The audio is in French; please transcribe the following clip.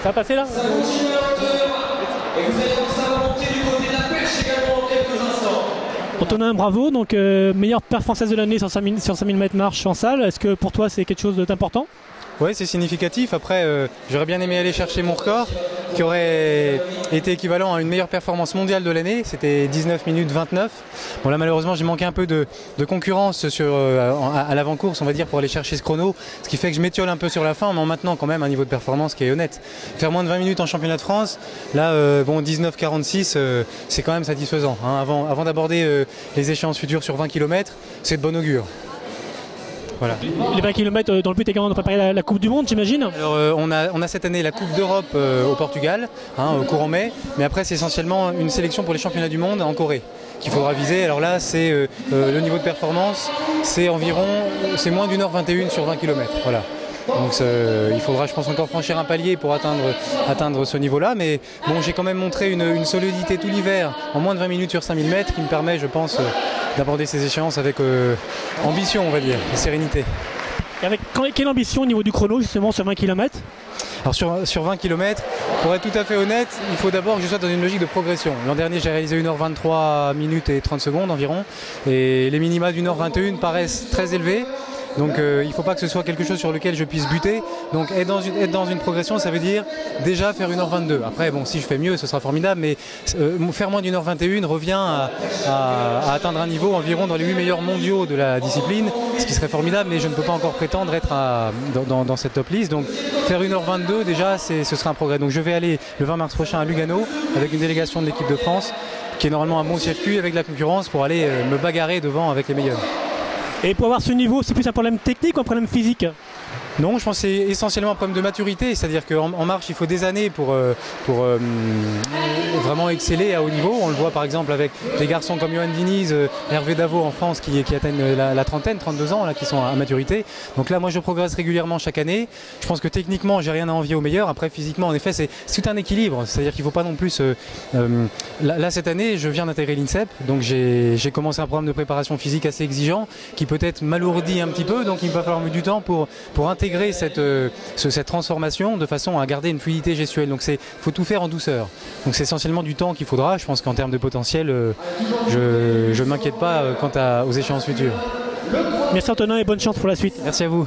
Ça va passer là? Antonin, bravo, donc meilleure perf française de l'année sur 5000 mètres marche en salle. Est-ce que pour toi c'est quelque chose d'important? Oui, c'est significatif. Après, j'aurais bien aimé aller chercher mon record, qui aurait été équivalent à une meilleure performance mondiale de l'année. C'était 19 minutes 29. Bon là, malheureusement, j'ai manqué un peu de concurrence à l'avant-course, on va dire, pour aller chercher ce chrono. Ce qui fait que je m'étiole un peu sur la fin, mais en maintenant quand même un niveau de performance qui est honnête. Faire moins de 20 minutes en championnat de France, là, bon, 19,46, c'est quand même satisfaisant. Hein. Avant d'aborder les échéances futures sur 20 km, c'est de bon augure. Voilà. Les 20 km dans le but également de préparer la Coupe du Monde, j'imagine? Alors on a cette année la Coupe d'Europe au Portugal, au courant mai, mais après c'est essentiellement une sélection pour les championnats du monde en Corée qu'il faudra viser. Alors là c'est le niveau de performance, c'est moins d'1h21 sur 20 km. Voilà. Donc il faudra, je pense, encore franchir un palier pour atteindre ce niveau-là. Mais bon, j'ai quand même montré une solidité tout l'hiver en moins de 20 minutes sur 5000 mètres qui me permet, je pense, d'aborder ces échéances avec ambition, on va dire, et sérénité. Et avec quelle ambition au niveau du chrono, justement, sur 20 km? Alors sur 20 km, pour être tout à fait honnête, il faut d'abord que je sois dans une logique de progression. L'an dernier, j'ai réalisé 1h23 minutes et 30 secondes environ. Et les minima d'1h21 paraissent très élevés. Donc il ne faut pas que ce soit quelque chose sur lequel je puisse buter. Donc être dans une progression, ça veut dire déjà faire 1h22. Après, bon, si je fais mieux, ce sera formidable, mais faire moins d'1h21 revient à atteindre un niveau environ dans les 8 meilleurs mondiaux de la discipline, ce qui serait formidable, mais je ne peux pas encore prétendre être dans cette top liste. Donc faire 1h22, déjà, ce sera un progrès. Donc je vais aller le 20 mars prochain à Lugano avec une délégation de l'équipe de France, qui est normalement un bon circuit avec la concurrence pour aller me bagarrer devant avec les meilleurs. Et pour avoir ce niveau, c'est plus un problème technique ou un problème physique? Non, je pense que c'est essentiellement un problème de maturité, c'est-à-dire qu'en marche, il faut des années pour vraiment exceller à haut niveau. On le voit par exemple avec des garçons comme Johan Diniz, Hervé Davo en France qui atteignent la trentaine, 32 ans, là, qui sont à maturité. Donc là, moi, je progresse régulièrement chaque année. Je pense que techniquement, j'ai rien à envier aux meilleurs. Après, physiquement, en effet, c'est tout un équilibre. C'est-à-dire qu'il ne faut pas non plus... Là, cette année, je viens d'intégrer l'INSEP, donc j'ai commencé un programme de préparation physique assez exigeant, qui peut-être m'alourdit un petit peu, donc il va falloir du temps pour intégrer cette transformation de façon à garder une fluidité gestuelle. Donc il faut tout faire en douceur. Donc c'est essentiellement du temps qu'il faudra. Je pense qu'en termes de potentiel, je ne m'inquiète pas quant aux échéances futures. Merci Antonin et bonne chance pour la suite. Merci à vous.